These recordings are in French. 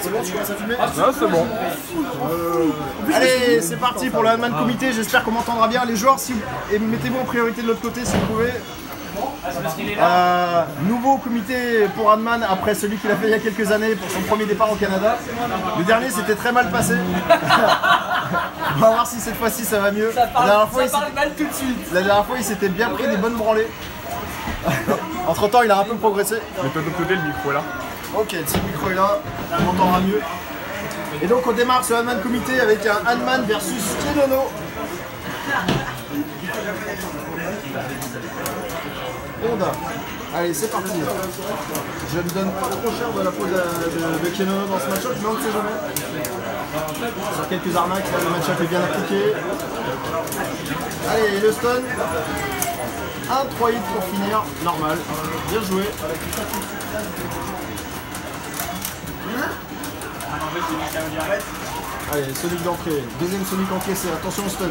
C'est bon, tu commences à filmer? Non, c'est bon. Allez, c'est parti pour le Handman Comité. J'espère qu'on m'entendra bien. Les joueurs, si vous... et mettez-vous en priorité de l'autre côté si vous pouvez. Nouveau comité pour Handman après celui qu'il a fait il y a quelques années pour son premier départ au Canada. Le dernier s'était très mal passé. On va voir si cette fois-ci ça va mieux. Ça parle mal tout de suite. La dernière fois il s'était bien pris des bonnes branlées. Entre temps il a un peu progressé. Mets-toi de l'autre côté, le micro est là. Ok, si le micro est là, on m'entendra mieux. Et donc on démarre ce Handman Comité avec un Handman versus Kenono. Honda. Allez, c'est parti. Je me donne pas trop cher de la peau de Kenono dans ce match-up, mais on ne sait jamais. Sur quelques arnaques, là, le match-up est bien appliqué. Allez, le stun. Un 3 hits pour finir, normal. Bien joué. Allez, Sonic d'entrée. Deuxième Sonic encaissé, attention au stun.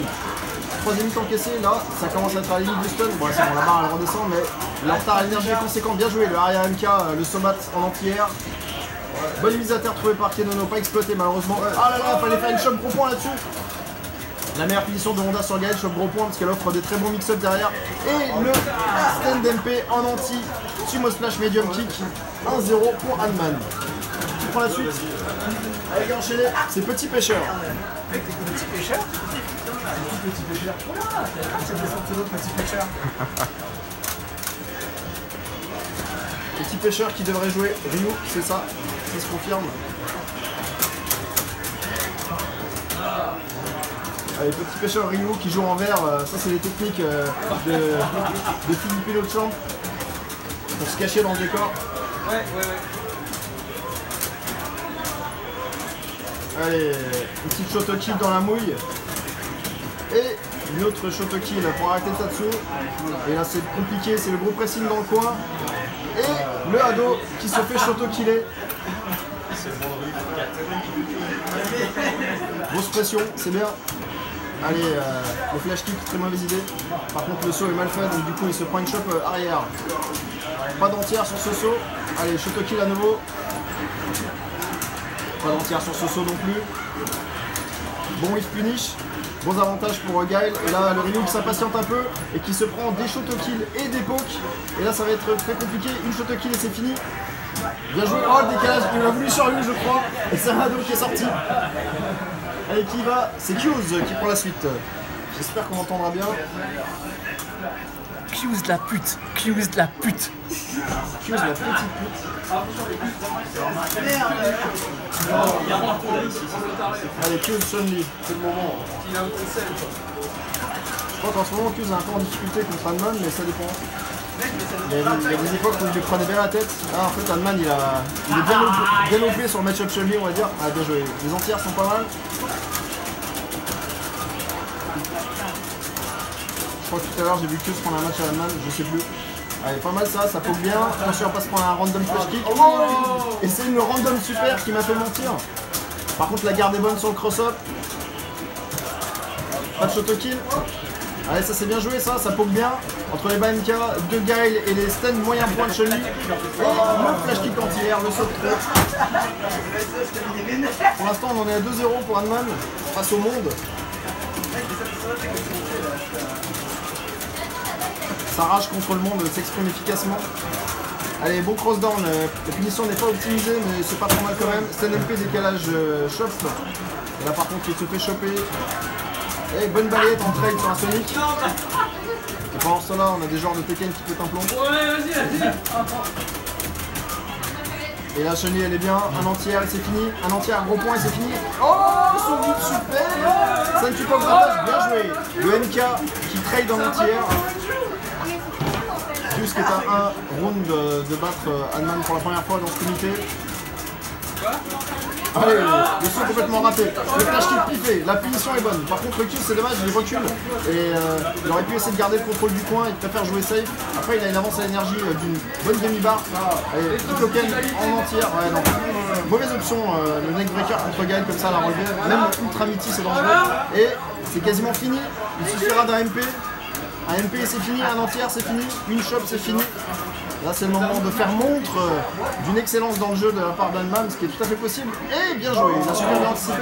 Troisième hit encaissé, là, ça commence à être à la limite du stun. Bon, c'est bon, la barre elle redescend, mais le retard à l'énergie est conséquent. Bien joué, le Aria MK, le Somat en anti-air. Bonne mise à terre trouvée par Kenono, pas exploité malheureusement. Ah là là, fallait faire une choc gros point là-dessus. La meilleure finition de Honda sur Gaël, choc gros point parce qu'elle offre des très bons mix-up derrière. Et le stand MP en anti, sumo splash medium kick, 1-0 pour Handman. Tu prends la suite. Allez, enchaîner, c'est Petit Pêcheur. Petit pêcheur? Petit pêcheur. Oula, c'est descendu l'autre petit pêcheur. Petit Pêcheur qui devrait jouer Ryu, c'est ça se confirme. Allez, Petit Pêcheur Ryu qui joue en vert, ça c'est les techniques de Philippe Lochamp pour se cacher dans le décor. Ouais. Allez, une petite shot kill dans la mouille. Et une autre shot kill pour arrêter Tatsu. Et là c'est compliqué, c'est le gros pressing dans le coin. Et le Hado qui se fait shot killer. Grosse pression, c'est bien. Allez, le flash kick, très mauvaise idée. Par contre le saut est mal fait, donc du coup il se prend une chope arrière. Pas d'entière sur ce saut. Allez, shot kill à nouveau. Pas d'entière sur ce saut non plus. Bon if punish. Bons avantages pour Gaël. Et là, le Ryu qui s'impatiente un peu et qui se prend des shot kills et des pokes. Et là, ça va être très compliqué. Une shot kill et c'est fini. Bien joué. Oh, le décalage. Il a voulu sur lui, je crois. Et c'est un Hado qui est sorti. Allez, qui va? C'est Q's qui prend la suite. J'espère qu'on entendra bien. Q's de la pute. Q's de la pute. Q's la petite pute. Allez, Q's Chun-Li, c'est le moment. Je crois qu'en ce moment, Q's est un peu en difficulté contre Handman, mais ça dépend. Il y a des époques où il lui prenait bien la tête. Là, en fait, Handman, il est bien OP sur le match-up Chun-Li, on va dire. Ah, bien joué. Les entières sont pas mal. Je crois que tout à l'heure, j'ai vu Q's prendre un match à Handman, je sais plus. Allez, pas mal ça poke bien. Attention, on va pas se prendre un random flash kick. Oh, et c'est une random super qui m'a fait mentir. Par contre, la garde est bonne sur le cross-up. Pas de shot kill. Allez, ça c'est bien joué, ça poke bien. Entre les BMK de Gaël et les stuns moyen point de Chun-Li. Et le flash kick anti-air, le saut de trop. Pour l'instant, on en est à 2-0 pour Handman face au monde. Sa rage contre le monde s'exprime efficacement. Allez, bon cross-down, la punition n'est pas optimisée, mais c'est pas trop mal quand même. Stand MP, décalage chop. Et là par contre, il se fait choper. Et bonne balayette en trade sur un Sonic. Et pendant ce temps-là, on a des joueurs de Tekken qui pètent un plomb. Ouais, vas-y. Et là, Chun-Li, elle est bien. Un entière et c'est fini. Un entière, gros point et c'est fini. Oh, son but super. 5 support d'avantage, bien joué. Le MK qui trade en entière. Q's qui est à un round de battre Handman pour la première fois dans ce comité. Allez, le saut complètement raté. Le flash kick piffé, la punition est bonne. Par contre, le Q, c'est dommage, il recule. Et il aurait pu essayer de garder le contrôle du coin, il préfère jouer safe. Après, il a une avance à l'énergie d'une bonne demi-barre. Allez, petit token en entière. Ouais, non. Mauvaise option, le neckbreaker contre Gaël comme ça à la relever. Même ultra miti, c'est dangereux. Et c'est quasiment fini. Il suffira d'un MP. Un MP c'est fini, un entière c'est fini, une chope c'est fini. Là c'est le moment de faire montre d'une excellence dans le jeu de la part d'Anman, ce qui est tout à fait possible. Et bien joué, il a super bien anticipé.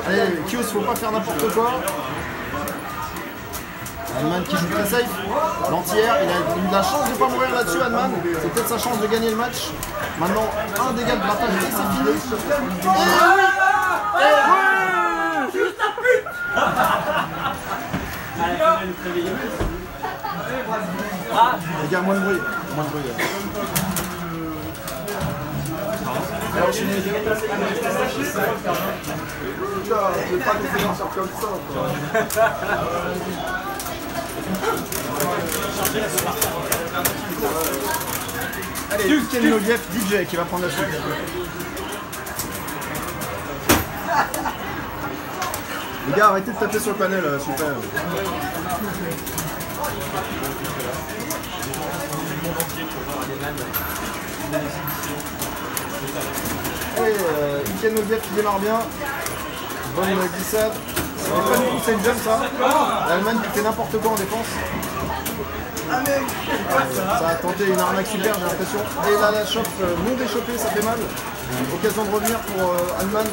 Allez, Kios, faut pas faire n'importe quoi. Anman qui joue très safe. L'entière, il a eu la chance de ne pas mourir là-dessus, Anman. C'est peut-être sa chance de gagner le match. Maintenant, un dégât de grattage et c'est fini. Les gars, moins de bruit. Moins de bruit. Alors, je suis putain, je vais pas nous faire sortir comme ça. Allez, Ken Logiev, DJ qui va prendre la suite. Les gars, arrêtez de taper sur le panel, super. Allez, Ken Logiev qui démarre bien. Bonne glissade. C'est pas du tout c'est jump ça. L'Allemagne qui fait n'importe quoi en défense. Ça a tenté une arnaque super, j'ai l'impression. Et là, la chope non déchopée, ça fait mal. Occasion de revenir pour Allman.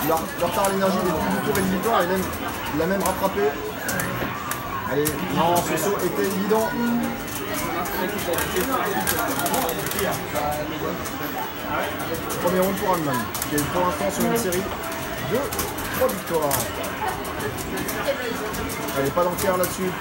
Leur retard à l'énergie, il est plus du tout rédhibitoire. Il l'a même rattrapé. Allez, non, ce saut était évident. Premier round pour Allman, qui est pour l'instant sur une série de 3 victoires. Allez, pas d'entière là-dessus.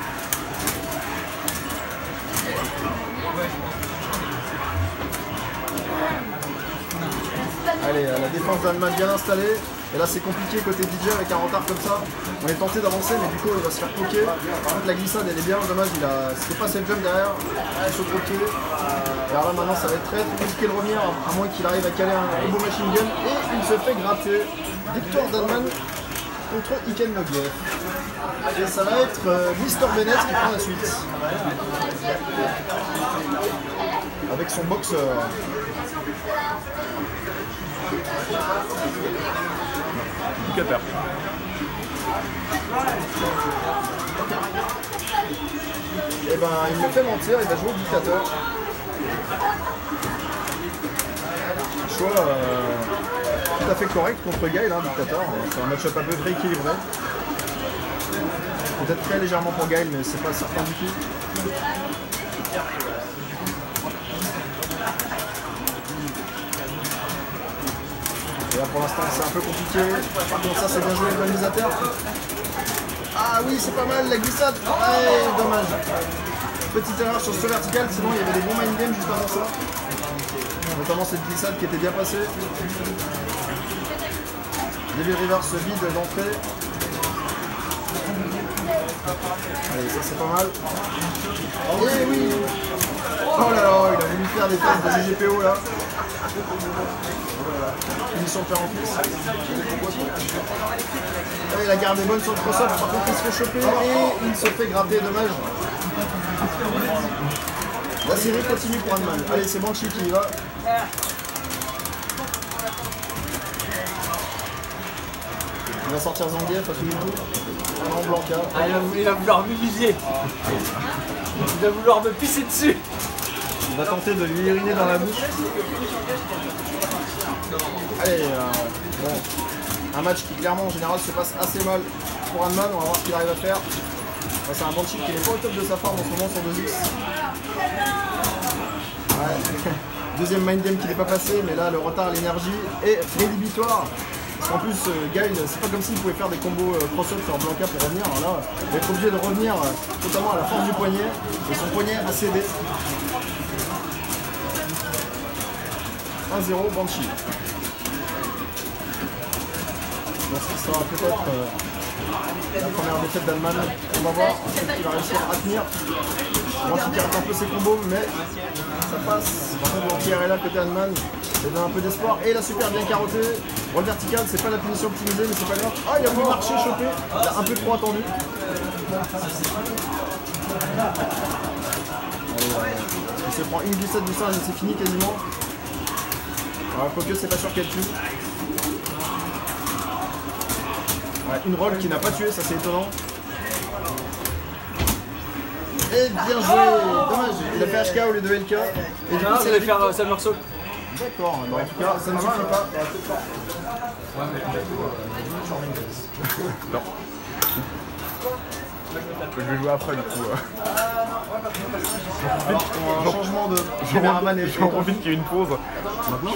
Allez, la défense d'Allemagne bien installée. Et là c'est compliqué côté DJ avec un retard comme ça. On est tenté d'avancer mais du coup il va se faire poker. Par contre la glissade elle est bien, dommage, c'était pas cette jump derrière. Sur le pied. Et alors là maintenant ça va être très compliqué de revenir, à moins qu'il arrive à caler un beau machine gun. Et il se fait gratter. Victoire d'Allemagne contre Ken Logiev. Et ça va être Mr Bennett qui prend la suite. Avec son boxeur. Cutter. Et ben il me fait mentir, il va jouer au dictateur. Choix tout à fait correct contre Gaël, hein, dictateur. C'est un match-up à peu près équilibré. Peut-être très légèrement pour Gaël, mais c'est pas certain du tout. Et là pour l'instant c'est un peu compliqué. Par contre ça c'est bien joué l'organisateur. Ah oui c'est pas mal la glissade. Ouais, dommage. Petite erreur sur ce vertical, sinon il y avait des bons mind games juste avant ça. Notamment cette glissade qui était bien passée. Devil Reverse vide d'entrée. Allez ça c'est pas mal. Et oui. Oh là là, il a voulu faire des phases de GGPO là. Finition de faire en plus. Allez, la garde est bonne sur le crossover, par contre il se fait choper et il se fait gratter, dommage. La série continue pour Anman. Allez, c'est Banshee qui y va. Il va sortir Zangief à tout le coup. En Blanca. Ah, il va vouloir m'humilier. Il va vouloir me pisser dessus. Il va tenter de lui uriner dans la bouche. Allez, bon. Un match qui clairement en général se passe assez mal pour Anman. On va voir ce qu'il arrive à faire. C'est un Banshee qui n'est pas au top de sa forme en ce moment sur 2X. Ouais. Deuxième mind game qui n'est pas passé, mais là le retard à l'énergie est rédhibitoire. Parce qu'en plus, Gaël, c'est pas comme s'il pouvait faire des combos cross-up sur Blanca pour revenir. Alors là, il va être obligé de revenir totalement à la force du poignet. Et son poignet a cédé. 1-0 Banshee. Donc ce sera peut-être la première défaite d'Allman. On va voir s'il va réussir à tenir. Banshee qui rate un peu ses combos, mais ça passe. Par contre, Blanquière est là côté Allman. Ça donne un peu d'espoir. Et la super bien carottée. Roll vertical, c'est pas la punition optimisée, mais c'est pas grave. Ah, il a voulu marcher, choper. Il a un peu trop attendu. Allez, il se prend une glissade du singe et c'est fini quasiment. Alors, quoique c'est pas sûr qu'elle tue. Ouais, une roll qui n'a pas tué, ça c'est étonnant. Et bien joué. Dommage, il a fait HK au lieu de LK. Et du coup, Non, ça allait faire Somersault. D'accord, bon, en tout cas, ça ne suffit pas. Non. Je vais jouer après du coup. Alors, un changement de caméraman et J'en profite qu'il y ait une pause. Maintenant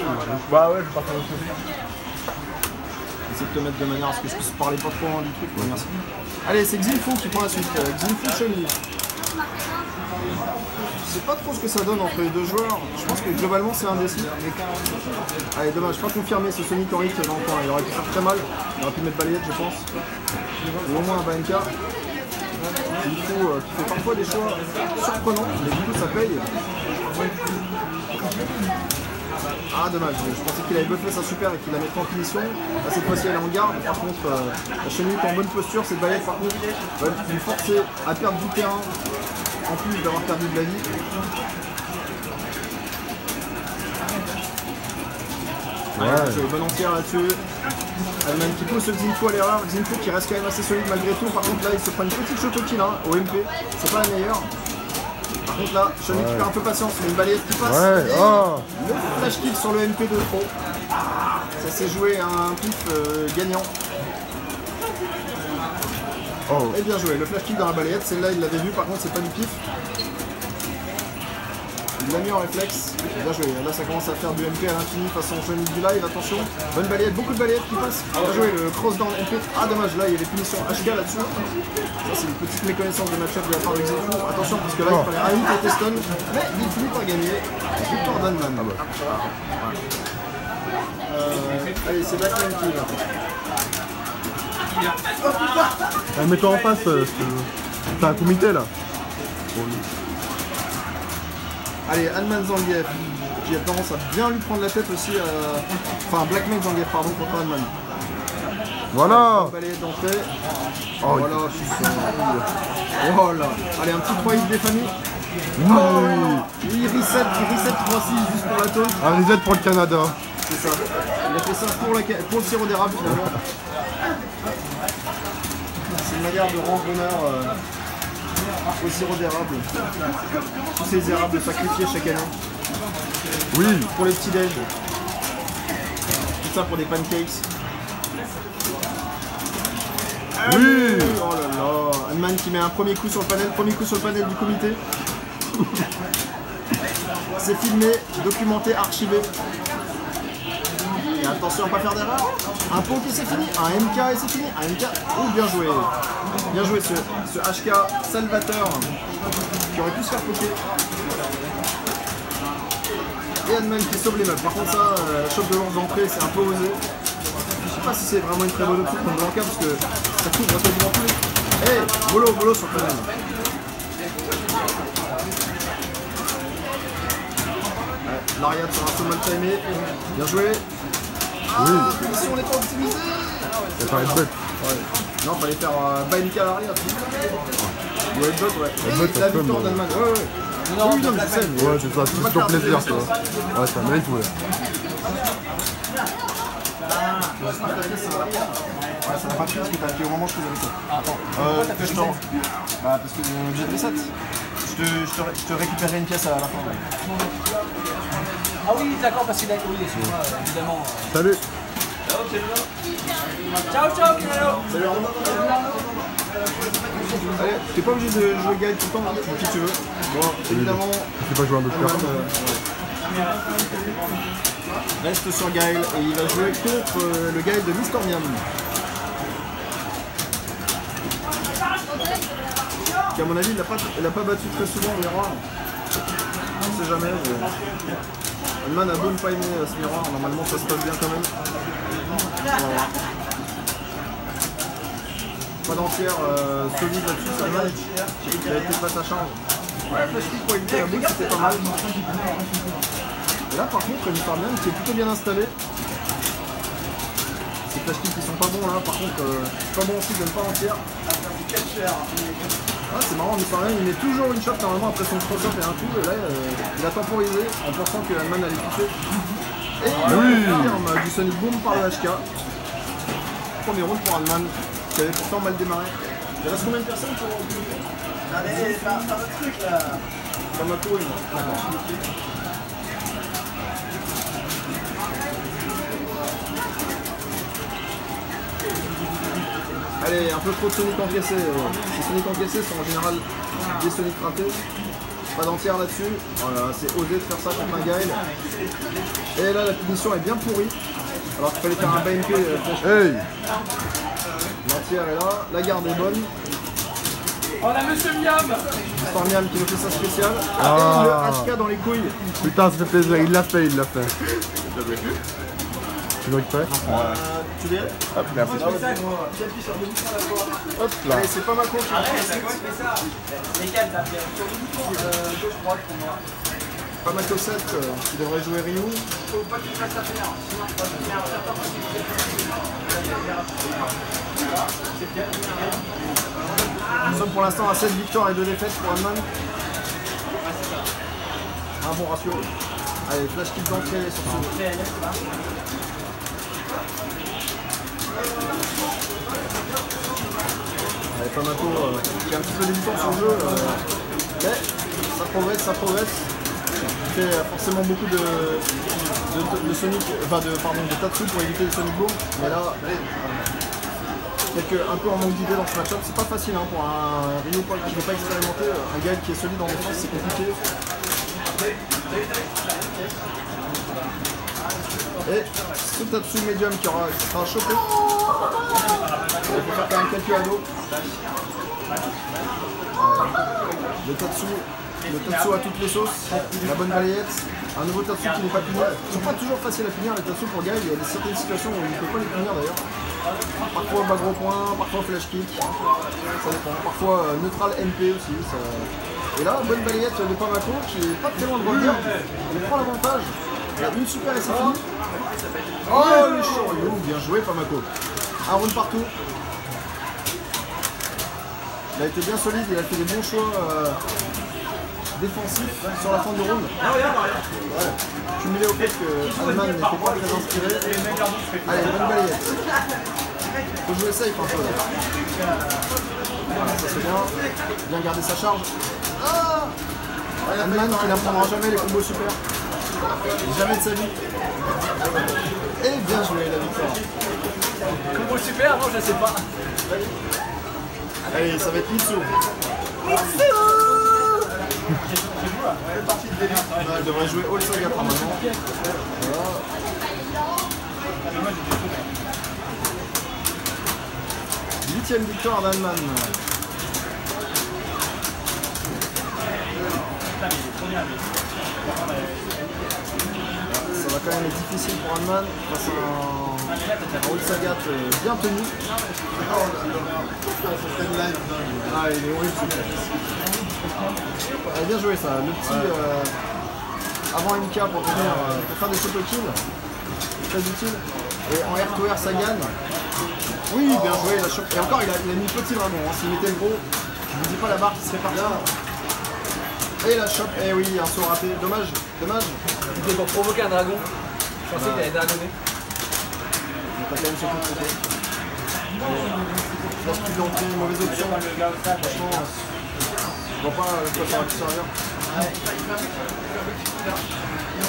bah ouais, je vais partir au côté. Essaye de te mettre de manière à ce que je puisse parler pas trop loin du truc. Ouais, merci. Allez, c'est Xinfu qui prend la suite. Xinfu Chun-Li. Je sais pas trop ce que ça donne entre les deux joueurs. Je pense que globalement c'est indécis. Allez, dommage, pas confirmé ce Sonic Henry qui est dans le coin. Il aurait pu faire très mal. Il aurait pu mettre balayette, je pense. Ou au moins un Banka. Xinfu qui fait parfois des choix surprenants, mais du coup ça paye. Ah dommage, je pensais qu'il avait buffé sa super et qu'il la mettrait en punition. Là cette fois-ci elle est en garde, par contre la chenille est en bonne posture, cette balayette par contre va lui forcer à perdre du terrain en plus d'avoir perdu de la vie. Ouais. J'ai une bonne entière là-dessus. Allemagne qui pousse le Xinfu à l'erreur, Xinfu qui reste quand même assez solide malgré tout, par contre là il se prend une petite chocokill hein, au MP, c'est pas la meilleure. Par contre là, Chun-Li qui perd un peu patience, mais une balayette qui passe. Ouais, et le flash kill sur le MP de trop. Ça s'est joué à un pif gagnant. Oh. Et bien joué, le flash kill dans la balayette, celle-là il l'avait vu, par contre c'est pas du pif. Il l'a mis en réflexe. Bien joué, là ça commence à faire du MP à l'infini façon Chun-Li du live, attention. Bonne balayette, beaucoup de balayettes qui passent. Bien joué, le cross down MP. Ah dommage, là il y a des punitions HK là-dessus. Ça c'est une petite méconnaissance de match-up de la part de Xinfu. Attention parce que là il fallait un hit et stun, mais il finit par gagner. Victoire d'Anman. Ah bah. Allez, c'est Blackman qui est là. Mets-toi en face, t'as un comité là. Allez, Alman Zangief, qui a tendance à bien lui prendre la tête aussi. Enfin, Blackman Zangief, pardon, contre Alman. Voilà. Balayette d'entrée. Oh, voilà, putain. Oh là. Allez, un petit 3 hits des familles. Oui. Il reset 3-6 juste pour la taunt. Un reset pour le Canada. C'est ça. Il a fait ça pour le sirop d'érable finalement. C'est une manière de rendre honneur au sirop d'érable. Tous ces érables sacrifiés chaque année. Oui. Pour les petits déj. Tout ça pour des pancakes. Oui. Oh là là. Anman qui met un premier coup sur le panel du comité. C'est filmé, documenté, archivé. Et attention à ne pas faire d'erreur. Un poke et c'est fini. Un MK et c'est fini. Un MK. Oh, bien joué. Bien joué ce HK salvateur qui aurait pu se faire poker. Et Anman qui sauve les meubles. Par contre ça, choc de lance d'entrée, c'est un peu osé. Je sais pas si c'est vraiment une très bonne option contre Blanca parce que ça couvre quasiment plus. Hey, mollo sur le panel. L'Ariad sur un saut mal timé. Bien joué. Ah, oui. Si on n'est pas optimisé. Ça paraît bête. Ouais. Non, fallait faire Bainka à l'Ariad. Ou headbutt, ouais. Headbutt, la victoire d'Allemagne. Ouais. Non, oui, non, mais je sais. Ouais, c'est ça, c'est toujours plaisir, ça. Ouais, ça mérite, ouais. Ouais, ça n'a pas pris parce que t'as appuyé au moment où je faisais ça. Pourquoi t'as fait ça ? Bah, parce que j'ai de reset. Je te récupérerai une pièce à la fin. Ah oui, d'accord, parce qu'il a oui, excuse-moi, évidemment. Salut. Ciao, Kinalo. Salut Arnaud. Allez, t'es pas obligé de jouer Gaël tout le temps, hein, qui tu veux. Bon, évidemment. Je sais pas jouer un autre personne. Reste sur Gaël et il va jouer contre le Gaël de Mistormiam. Qui à mon avis il n'a pas battu très souvent le miroir. On sait jamais. Alman a beau ne pas aimer ce miroir, normalement ça se passe bien quand même. Voilà. Pas d'entière solide là-dessus, ça Alman. Il a été pas sa charge. Ouais, flash kick pour éviter la boule, c'était pas mal. Et là par contre, Mistormiam qui est plutôt bien installé. Ces flash kicks qui sont pas bons là, par contre, c'est pas bon aussi de ne pas entière. Ah, c'est marrant, Mistormiam il met toujours une shot normalement après son cross-up et un coup, et là il a temporisé en pensant que Alman allait toucher. Et il confirme du Sonic Boom par le HK. Premier round pour Alman, qui avait pourtant mal démarré. Il reste combien de personnes pour Allez, t'as un truc là. Kamako, oui. Allez, un peu trop de Sonic encaissé. Ces Sonic encaissés sont en général des Sonic ratés. Pas d'entière là-dessus. Voilà, c'est osé de faire ça contre un Gaël. Et là, la punition est bien pourrie. Alors qu'il fallait faire un BMP flash. Hey! L'entière est là, la garde est bonne. On a Monsieur Miam. Mister Miam qui nous fait sa spéciale. Ah. Et le HK dans les couilles. Putain, ça fait plaisir, il l'a fait, il l'a fait. Tu veux récupérer? Tu l'es? Hop, merci. J'appuie sur le bouton là-bas. Hop là. Allez, c'est pas Mako qui Arrête, c'est quoi qui fait ça? Lesquels t'appuies sur le bouton gauche, droite pour moi. Pas Mako 7 qui devrait jouer Ryu. Faut pas qu'il fasse la faire, sinon je passe bien. Nous sommes pour l'instant à 7 victoires et 2 défaites pour Hanman. Un bon ratio. Allez, flash kick d'entrée sur ce. Allez, pas Mako qui est un petit peu débutant sur le jeu. Mais ça progresse, ça progresse. Il fait forcément beaucoup de Sonic, enfin de Tatsu pour éviter les Sonic Boom. Mais là, un peu en manque d'idée dans ce match-up. C'est pas facile hein, pour un Ryu qui n'est pas expérimenté. Un gars qui est solide en défense, c'est compliqué. Et ce Tatsu médium qui sera chopé. Il faut faire quand même quelques ados. Le Tatsu à toutes les sauces, la bonne balayette, un nouveau Tatsu qui n'est pas puni. Ils sont pas toujours faciles à punir les Tatsu pour Guy, il y a certaines situations où il ne peut pas les punir d'ailleurs. Parfois bas gros point, parfois flash kick, ça dépend. Parfois neutral MP aussi. Ça... Et là, bonne balayette de Pamako qui est pas très loin de revenir, il prend l'avantage. Il y a une super et c'est fini. Oh le Shoryu, bien joué Pamako. Un round partout. Il a été bien solide, il a fait des bons choix défensifs sur la fin du round. Ouais. Cumulé au fait que Hanman n'était pas très inspiré. Allez, bonne balayette. Faut jouer safe un peu là. Voilà, ça c'est bien. Bien garder sa charge. Ah Hanman qui n'apprendra jamais les combos super. Jamais de sa vie. Et bien joué la victoire. Combo super, non je sais pas. Allez, ça va être Mitsu. Elle devrait jouer All Saga normalement. Voilà. 8ème victoire d'Hanman. Ça va quand même être difficile pour Hanman face à un All Saga bien tenu. Ah, il est horrible ce ah, bien joué ça, le petit avant MK pour faire des photo kills, très utile. Et en R2R ça gagne. Oui, bien joué, la chope. Et encore il a mis petit vraiment, hein. S'il mettait le gros, je vous dis pas la barre qui serait partie. Et la chope, eh oui, un saut raté, dommage, dommage. C'était pour provoquer un dragon. Je pensais qu'il allait dragonner. Il pas quand même surtout de côté. Flash kick d'entrée, mauvaise option. Franchement, je vois pas quoi ça aurait pu servir.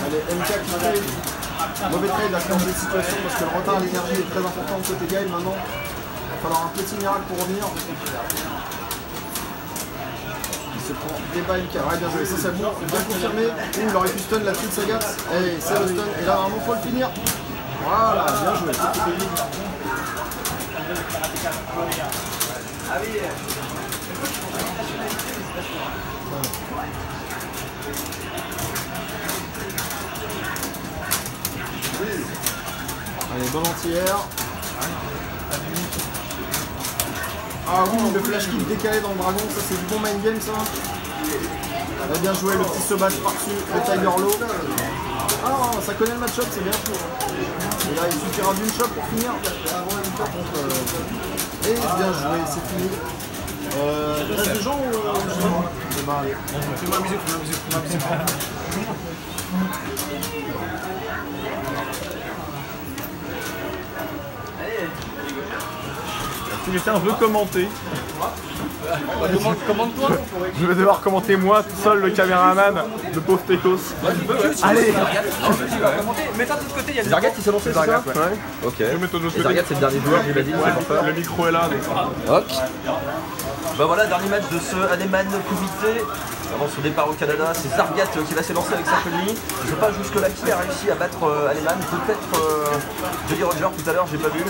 Allez, MK qui trade. Mauvais trade à dans cette situation parce que le retard à l'énergie est très important de côté Gaël maintenant. Il va falloir un petit miracle pour revenir. Il se prend débat MK. Ouais, bien joué, ça c'est bon, bien confirmé. Ouh, il aurait pu stun la petite Sagat. Et c'est le stun. Et là, vraiment, faut le finir. Voilà, bien joué. Allez, bonne entière. Ah oui, le flash kick décalé dans le dragon, ça c'est du bon mind game ça. Elle a bien joué le petit sauvage par-dessus, le Tiger Low. Ah, ça connaît le match-up, c'est bien. Et là, il suffira d'une shot pour finir. Et bien joué, c'est fini. Il reste des gens ou Fais-moi la musique, fais-moi la musique, fais-moi la musique. Quelqu'un veut commenter. Commande-toi. Je vais devoir commenter moi tout seul le caméraman de pauvre Tétos. Allez. Mets-toi de l'autre côté, il y a C'est Zargat qui s'est lancé, c'est ça? Ouais. Ok. Je vais mettre de l'autre Et Zargat, côté. c'est le dernier joueur, j'imagine, c'est pour ça. Le micro est là, donc. Ok. Bah voilà, dernier match de ce Aneman comité. Avant son départ au Canada, c'est Zargat qui va s'élancer avec sa famille. Je sais pas jusque-là qui a réussi à battre Aneman. Peut-être Jolly Roger tout à l'heure, j'ai pas vu.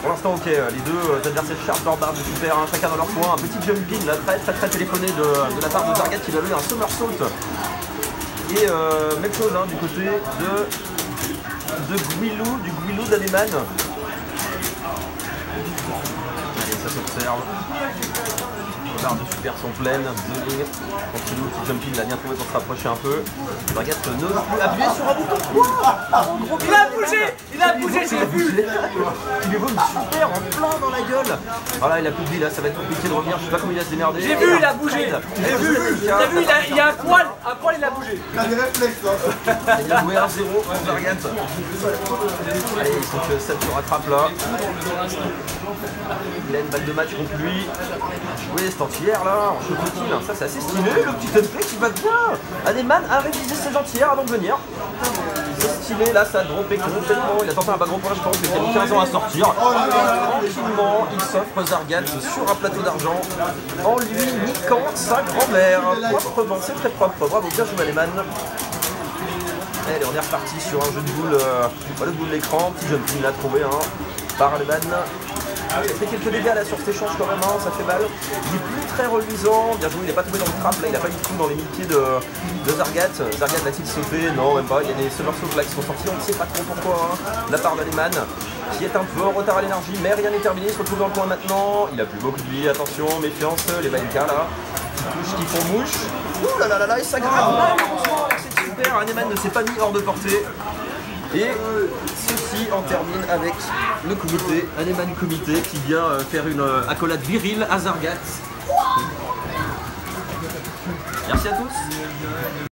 Pour l'instant, ok, les deux adversaires chargent leur barre de super, hein, chacun dans leur coin. Un petit jumping là, très téléphoné de la part de Zargat qui va lui un somersault. Et même chose hein, du côté de Guilou, du Guilou d'Aneman. Allez, ça s'observe. Les barres de super sont pleines. Tranquillou, petit jumping, il a bien trouvé pour se rapprocher un peu. Zargat n'ose plus appuyer sur un bouton. Wow, Il a bougé, j'ai vu. il lui vaut une super en plein dans la gueule. Voilà, il a plus de vie là, ça va être compliqué de revenir. Je sais pas comment il va se démerder. J'ai vu, il a bougé. J'ai vu. T'as vu, il y a un poil, il a bougé. Il a des réflexes, hein. Il a joué 1-0 pour Zargat. Allez, il faut que 7 se rattrape là. Il a une balle de match contre lui. Oui, c'est entière là, en chocotine. Ça, c'est assez stylé. Le petit template qui va bien. Aneman a révisé ses entières avant de venir. C'est stylé, là, ça a droppé complètement. Il a tenté un bas gros point, je pense, mais il a mis 15 ans à sortir. Tranquillement, il s'offre Zargat sur un plateau d'argent en lui niquant sa grand-mère. Proprement, c'est très propre. Bravo, bien joué, Aneman. Allez, on est reparti sur un jeu de boule, voilà, le bout de l'écran, petit jumping là trouvé hein, par Aneman. Il a fait quelques dégâts là sur cet échange quand même, hein, ça fait mal. Il est plus très reluisant, bien joué, il n'est pas tombé dans le trap là, il n'a pas eu de coup dans les mi-pieds de Zargat. Zargat va-t-il sauter? Non, même pas, il y a des somersaults là qui sont sortis, on ne sait pas trop pourquoi, hein, de la part d'Aneman, qui est un peu en retard à l'énergie, mais rien n'est terminé, il se retrouve dans le coin maintenant. Il a plus beaucoup de vie, attention, méfiance, les Baïka là, qui font mouche. Ouh là là là là, et ça grave malheureusement avec cette super, Aneman ne s'est pas mis hors de portée. Et ceci en termine avec le comité, Aneman comité, qui vient faire une accolade virile à Zargat. Merci à tous.